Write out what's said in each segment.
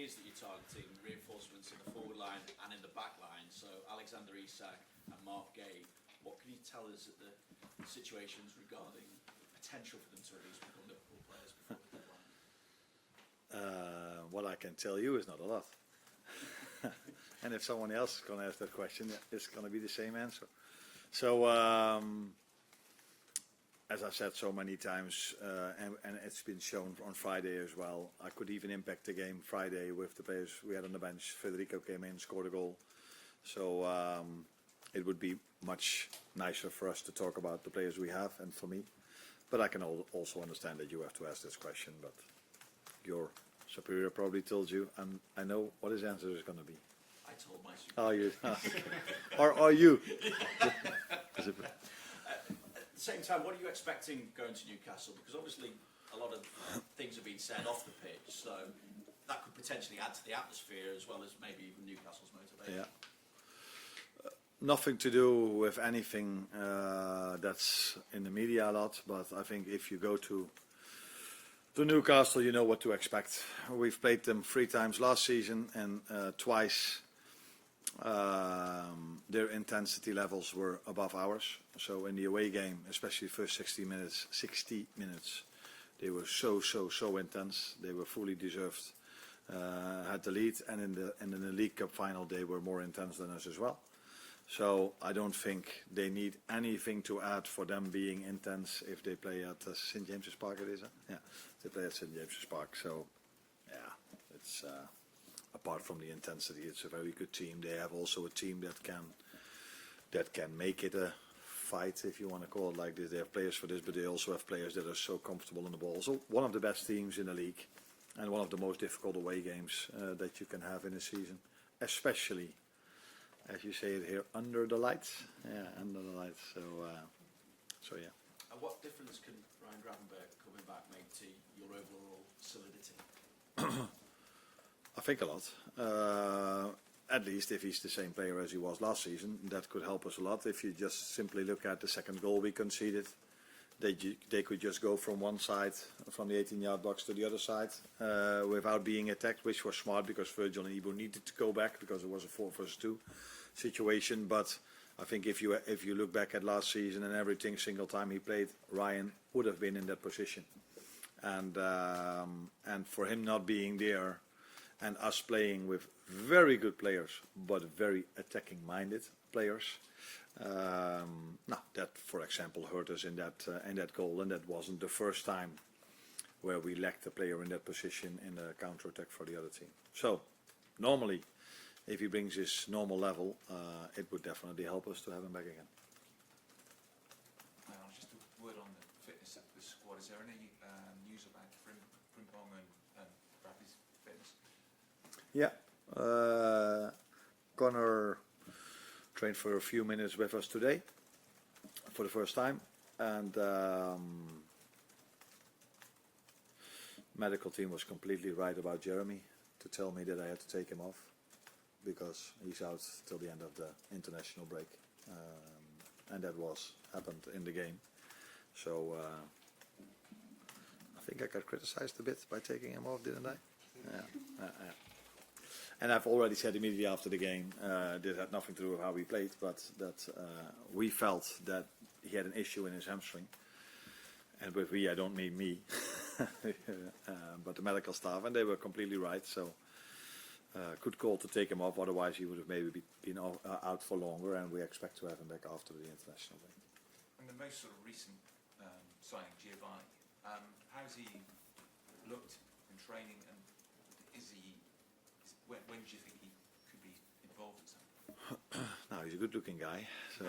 appears that you're targeting reinforcements in the forward line and in the back line. So Alexander Isak and Mark Gay. What can you tell us at the situations regarding the potential for them to release become Liverpool players before the deadline? What I can tell you is not a lot. And if someone else is going to ask that question, it's going to be the same answer. So, as I've said so many times, and it's been shown on Friday as well, I could even impact the game Friday with the players we had on the bench. Federico came in, scored a goal. So it would be much nicer for us to talk about the players we have and for me. But I can also understand that you have to ask this question. But your superior probably told you, and I know what his answer is going to be. I told my superior. Oh, you? Or are you? At the same time, what are you expecting going to Newcastle? Because obviously a lot of things have been said off the pitch, so that could potentially add to the atmosphere as well as maybe even Newcastle's motivation. Yeah. Nothing to do with anything that's in the media a lot, but I think if you go to Newcastle, you know what to expect. We've played them 3 times last season, and twice their intensity levels were above ours. So in the away game, especially the first 60 minutes, they were so intense. They were fully deserved. Had the lead, and in the League Cup final, they were more intense than us as well. So I don't think they need anything to add for them being intense if they play at St James's Park. It is, yeah. They play at St James's Park. So yeah, it's apart from the intensity, it's a very good team. They have also a team that can make it a fight, if you want to call it like this. They have players for this, but they also have players that are so comfortable on the ball. So one of the best teams in the league, and one of the most difficult away games that you can have in a season, especially, as you say it here, under the lights. Yeah, under the lights. So yeah. And what difference can Ryan Gravenberch coming back make to your overall solidity? I think a lot. At least if he's the same player as he was last season, that could help us a lot. If you just simply look at the second goal we conceded, they could just go from one side, from the 18-yard box to the other side, without being attacked, which was smart because Virgil and Ibu needed to go back because it was a 4-2 situation. But I think if you look back at last season and every single time he played, Ryan would have been in that position. And for him not being there, and us playing with very good players, but very attacking-minded players. That, for example, hurt us in that goal, and that wasn't the first time where we lacked a player in that position in the counter-attack for the other team. So, normally, if he brings his normal level, it would definitely help us to have him back again. Just a word on the fitness of the squad. Is there any news about Frimpong and Bradley's fitness? Yeah, Connor trained for a few minutes with us today for the first time, and medical team was completely right about Jeremy to tell me that I had to take him off because he's out till the end of the international break, and that happened in the game. So I think I got criticized a bit by taking him off, didn't I? Yeah. And I've already said immediately after the game, this had nothing to do with how we played, but that we felt that he had an issue in his hamstring. And with we, I don't mean me, but the medical staff, and they were completely right. So good call to take him off, otherwise he would have maybe been out for longer, and we expect to have him back after the international break. And the most sort of recent signing, Giovanni, how's he looked in training, and when do you think he could be involved in something? Now, he's a good-looking guy, so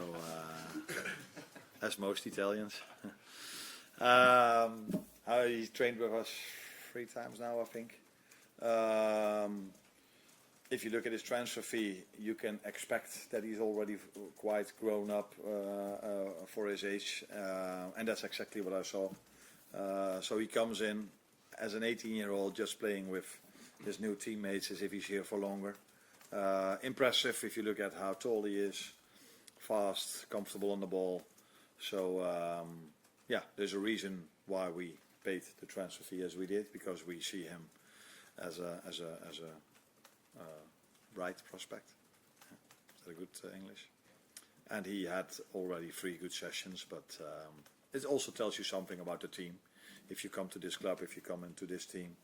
as most Italians. He's trained with us 3 times now, I think. If you look at his transfer fee, you can expect that he's already quite grown up for his age, and that's exactly what I saw. So he comes in as an 18-year-old just playing with his new teammates as if he's here for longer. Impressive if you look at how tall he is, fast, comfortable on the ball. So there's a reason why we paid the transfer fee as we did, because we see him as a right prospect. Is that a good English? And he had already 3 good sessions, but it also tells you something about the team. If you come to this club, if you come into this team,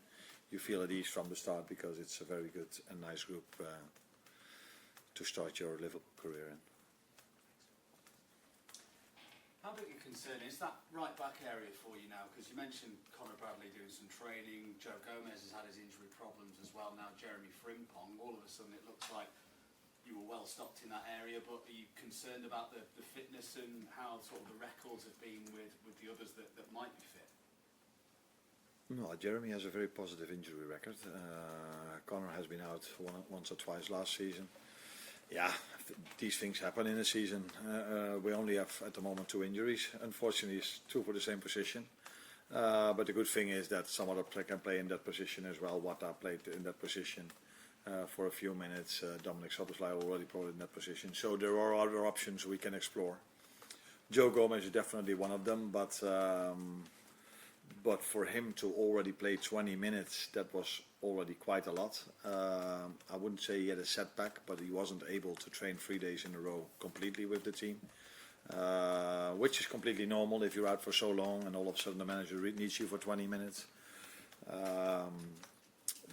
you feel at ease from the start because it's a very good and nice group to start your Liverpool career in. How big a concern is that right back area for you now? Because you mentioned Conor Bradley doing some training, Joe Gomez has had his injury problems as well, now Jeremy Frimpong. All of a sudden it looks like you were well stocked in that area, but are you concerned about the fitness and how sort of the records have been with the others that might be fit? No, Jeremy has a very positive injury record. Conor has been out once or twice last season. Yeah, these things happen in a season. We only have at the moment 2 injuries. Unfortunately, it's 2 for the same position. But the good thing is that some other player can play in that position as well. Wata played in that position for a few minutes. Dominic Soboslai already played in that position. So there are other options we can explore. Joe Gomez is definitely one of them, but for him to already play 20 minutes, that was already quite a lot. I wouldn't say he had a setback, but he wasn't able to train 3 days in a row completely with the team, which is completely normal if you're out for so long and all of a sudden the manager needs you for 20 minutes.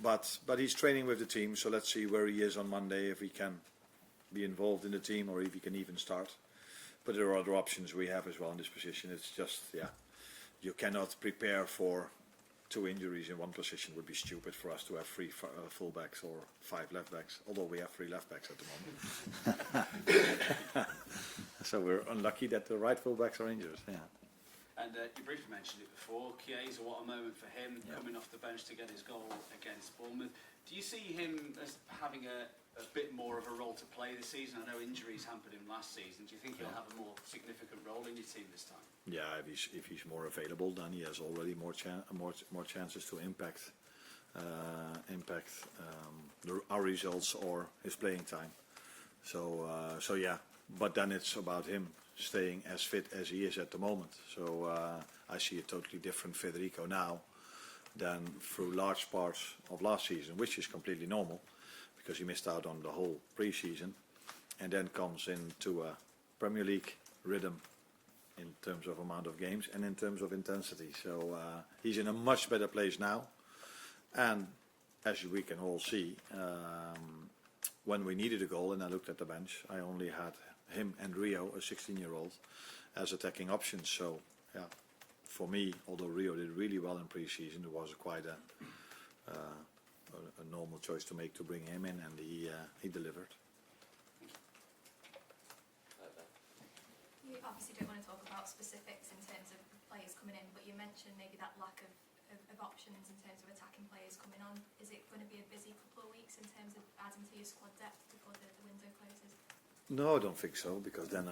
But he's training with the team, so let's see where he is on Monday, if he can be involved in the team or if he can even start. But there are other options we have as well in this position. It's just, you cannot prepare for 2 injuries in one position. It would be stupid for us to have 3 fullbacks or 5 left backs, although we have 3 left backs at the moment. So we're unlucky that the right fullbacks are injured. Yeah. And you briefly mentioned it before, Chiesa, what a moment for him, coming off the bench to get his goal against Bournemouth. Do you see him as having a bit more of a role to play this season? I know injuries hampered him last season. Do you think he'll have a more significant role in your team this time? Yeah, if he's more available, then he has already more chances to impact our results or his playing time. So yeah, but then it's about him staying as fit as he is at the moment. So I see a totally different Federico now than through large parts of last season, which is completely normal because he missed out on the whole pre-season and then comes into a Premier League rhythm in terms of amount of games and in terms of intensity. So he's in a much better place now. And as we can all see, when we needed a goal and I looked at the bench, I only had him and Rio, a 16-year-old, as attacking options. So yeah, for me, although Rio did really well in pre-season, it was quite a normal choice to make to bring him in, and he delivered. You obviously don't want to talk about specifics in terms of players coming in, but you mentioned maybe that lack of options in terms of attacking players coming on. Is it going to be a busy couple of weeks in terms of adding to your squad depth before the window closes? No, I don't think so, because then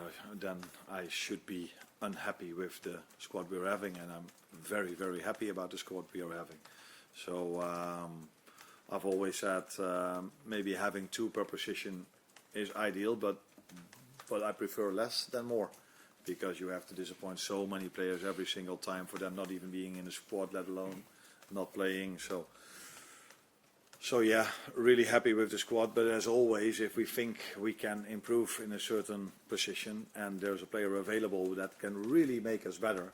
I should be unhappy with the squad we're having, and I'm very, very happy about the squad we are having. So I've always said maybe having 2 per position is ideal, but I prefer less than more, because you have to disappoint so many players every single time for them not even being in the squad, let alone not playing. So yeah, really happy with the squad, but as always, if we think we can improve in a certain position and there's a player available that can really make us better,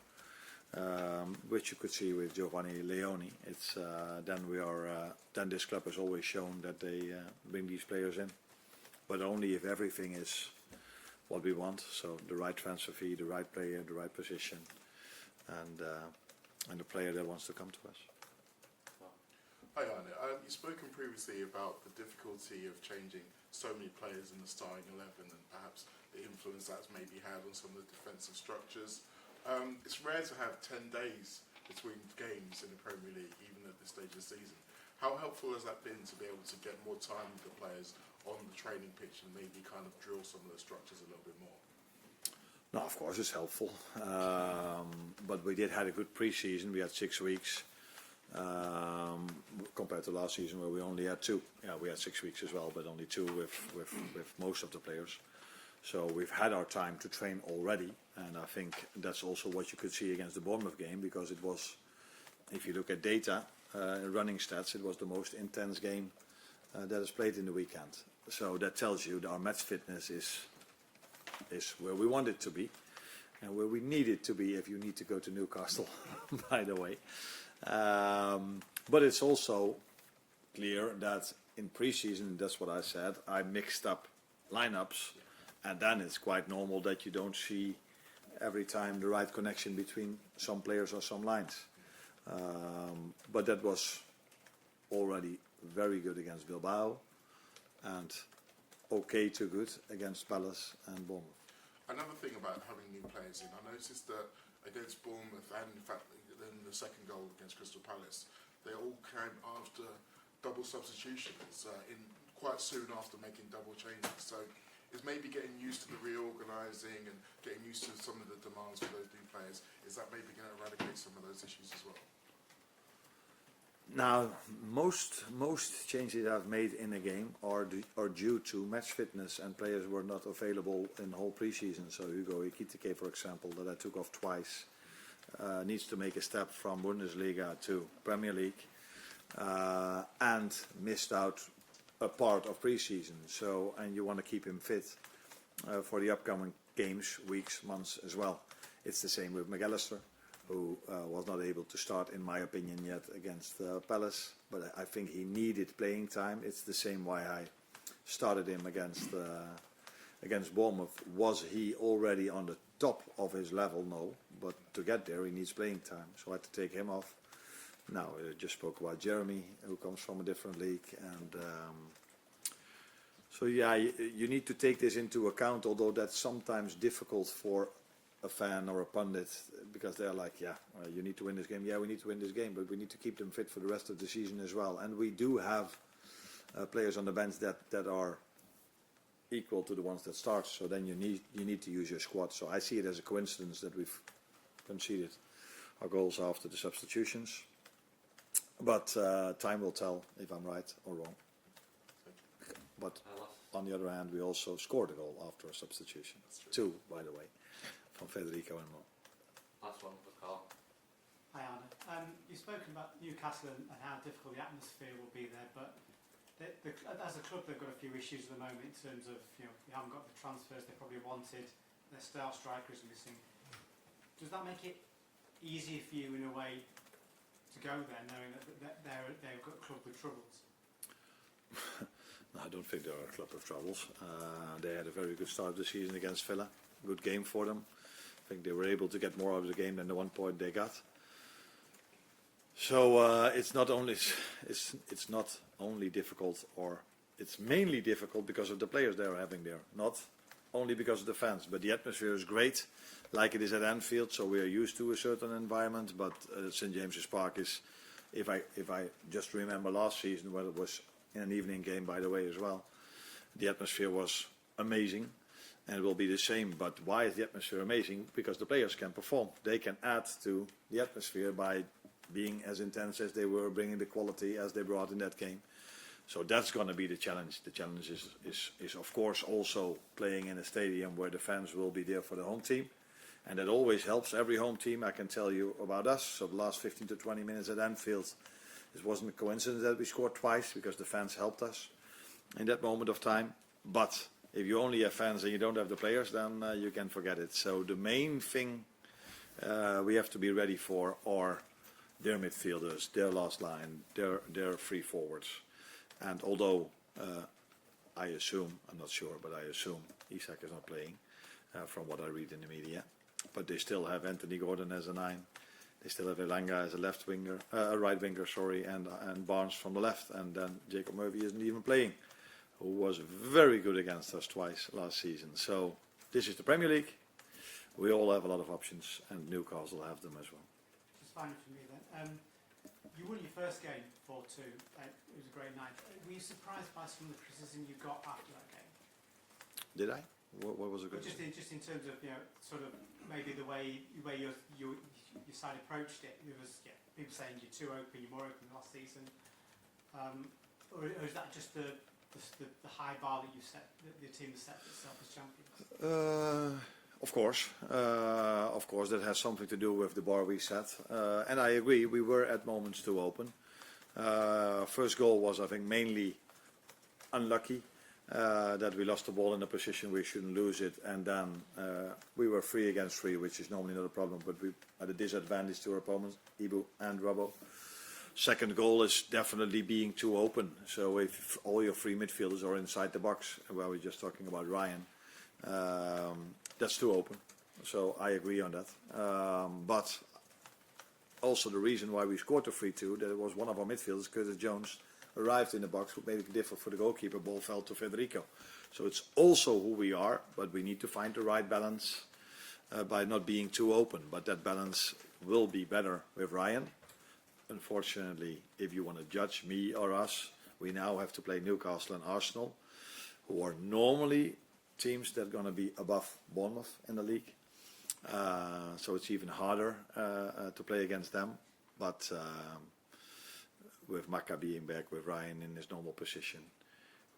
which you could see with Giovanni Leoni, it's then this club has always shown that they bring these players in, but only if everything is what we want. So the right transfer fee, the right player, the right position, and the player that wants to come to us. Hi Arne, you've spoken previously about the difficulty of changing so many players in the starting 11 and perhaps the influence that's maybe had on some of the defensive structures. It's rare to have 10 days between games in the Premier League, even at this stage of the season. How helpful has that been to be able to get more time with the players on the training pitch and maybe kind of drill some of the structures a little bit more? No, of course it's helpful, but we did have a good pre-season. We had 6 weeks. Compared to last season where we only had 2. Yeah, we had 6 weeks as well, but only 2 with most of the players. So we've had our time to train already, and I think that's also what you could see against the Bournemouth game, because it was, if you look at data, in running stats, it was the most intense game that is played in the weekend. So that tells you that our match fitness is where we want it to be, and where we need it to be if you need to go to Newcastle, by the way. But it's also clear that in pre-season, that's what I said, I mixed up lineups, and then it's quite normal that you don't see every time the right connection between some players or some lines. But that was already very good against Bilbao, and okay to good against Palace and Bournemouth. Another thing about having new players in, I noticed that against Bournemouth and in fact in the second goal against Crystal Palace, they all came after double substitutions in quite soon after making double changes. So is maybe getting used to the reorganising and getting used to some of the demands for those new players, is that maybe going to eradicate some of those issues as well? Now, most changes I've made in a game are due to match fitness, and players were not available in the whole pre-season. So Hugo Ekitike, for example, that I took off twice, needs to make a step from Bundesliga to Premier League, and missed out a part of pre-season. So, and you want to keep him fit for the upcoming games, weeks, months as well. It's the same with McAllister, who was not able to start, in my opinion, yet against Palace. But I think he needed playing time. It's the same why I started him against Bournemouth. Was he already on the top of his level? No. But to get there, he needs playing time. So I had to take him off. Now, I just spoke about Jeremy, who comes from a different league. And so, yeah, you need to take this into account, although that's sometimes difficult for a fan or a pundit, because they're like, yeah, you need to win this game. Yeah, we need to win this game, but we need to keep them fit for the rest of the season as well. And we do have players on the bench that are equal to the ones that start. So then you need to use your squad. So I see it as a coincidence that we've conceded our goals after the substitutions. But time will tell if I'm right or wrong. But on the other hand, we also scored a goal after a substitution. 2, by the way, from Federico and Mo. Last one for Carl. Hi Anna. You've spoken about Newcastle and how difficult the atmosphere will be there, but as a club they've got a few issues at the moment in terms of, you haven't got the transfers they probably wanted, their star striker is missing. Does that make it easier for you in a way to go there, knowing that they've got a club with troubles? No, I don't think they're a club of troubles. They had a very good start of the season against Villa. Good game for them. I think they were able to get more out of the game than the 1 point they got. So it's not only difficult, or it's mainly difficult because of the players they're having there, not only because of the fans. But the atmosphere is great, like it is at Anfield. So we are used to a certain environment. But St James's Park is, if I just remember last season, where it was in an evening game, by the way, as well, the atmosphere was amazing. And it will be the same. But why is the atmosphere amazing? Because the players can perform. They can add to the atmosphere by being as intense as they were, bringing the quality as they brought in that game. So that's going to be the challenge. The challenge is of course also playing in a stadium where the fans will be there for the home team. And that always helps every home team. I can tell you about us. So the last 15 to 20 minutes at Anfield, it wasn't a coincidence that we scored twice, because the fans helped us in that moment of time. But if you only have fans and you don't have the players, then you can forget it. So the main thing we have to be ready for are their midfielders, their last line, their free forwards. And although I assume, I'm not sure, but I assume Isak is not playing from what I read in the media. But they still have Anthony Gordon as a 9. They still have Elanga as a right winger, and Barnes from the left. And then Jacob Murphy isn't even playing, who was very good against us twice last season. So this is the Premier League. We all have a lot of options, and Newcastle have them as well. Just finally for me then. You won your first game 4-2. It was a great night. Were you surprised by some of the criticism you got after that game? Did I? What was it? But just in terms of, sort of maybe the way your side approached it. There was people saying you're too open, you're more open than last season. Or is that just the high bar that you set, that the team has set itself as champions? Of course, that has something to do with the bar we set. And I agree, we were at moments too open. First goal was, I think, mainly unlucky that we lost the ball in a position we shouldn't lose it, and then we were 3 against 3, which is normally not a problem, but we had a disadvantage to our opponents, Ibu and Robbo. Second goal is definitely being too open. So if all your 3 midfielders are inside the box, well, we're just talking about Ryan, that's too open. So I agree on that. But also the reason why we scored the 3-2, that it was one of our midfielders, Curtis Jones, arrived in the box, what made it difficult for the goalkeeper. Ball fell to Federico. So it's also who we are, but we need to find the right balance by not being too open. But that balance will be better with Ryan. Unfortunately, if you want to judge me or us, we now have to play Newcastle and Arsenal, who are normally teams that are going to be above Bournemouth in the league. So it's even harder to play against them. But with Maka being back, with Ryan in his normal position,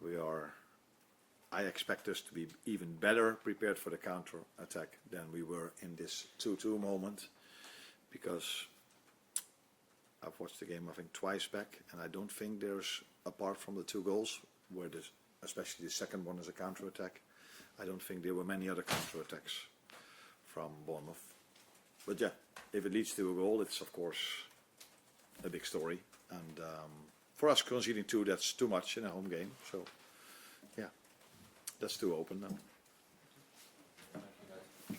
I expect us to be even better prepared for the counter attack than we were in this 2-2 moment, because I've watched the game, I think, twice back, and I don't think there's, apart from the 2 goals, where especially the second one is a counter attack, I don't think there were many other counter attacks from Bournemouth. But yeah, if it leads to a goal, it's of course a big story. And for us, conceding 2, that's too much in a home game. So yeah, that's too open now.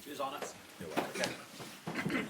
Cheers on it. You're welcome.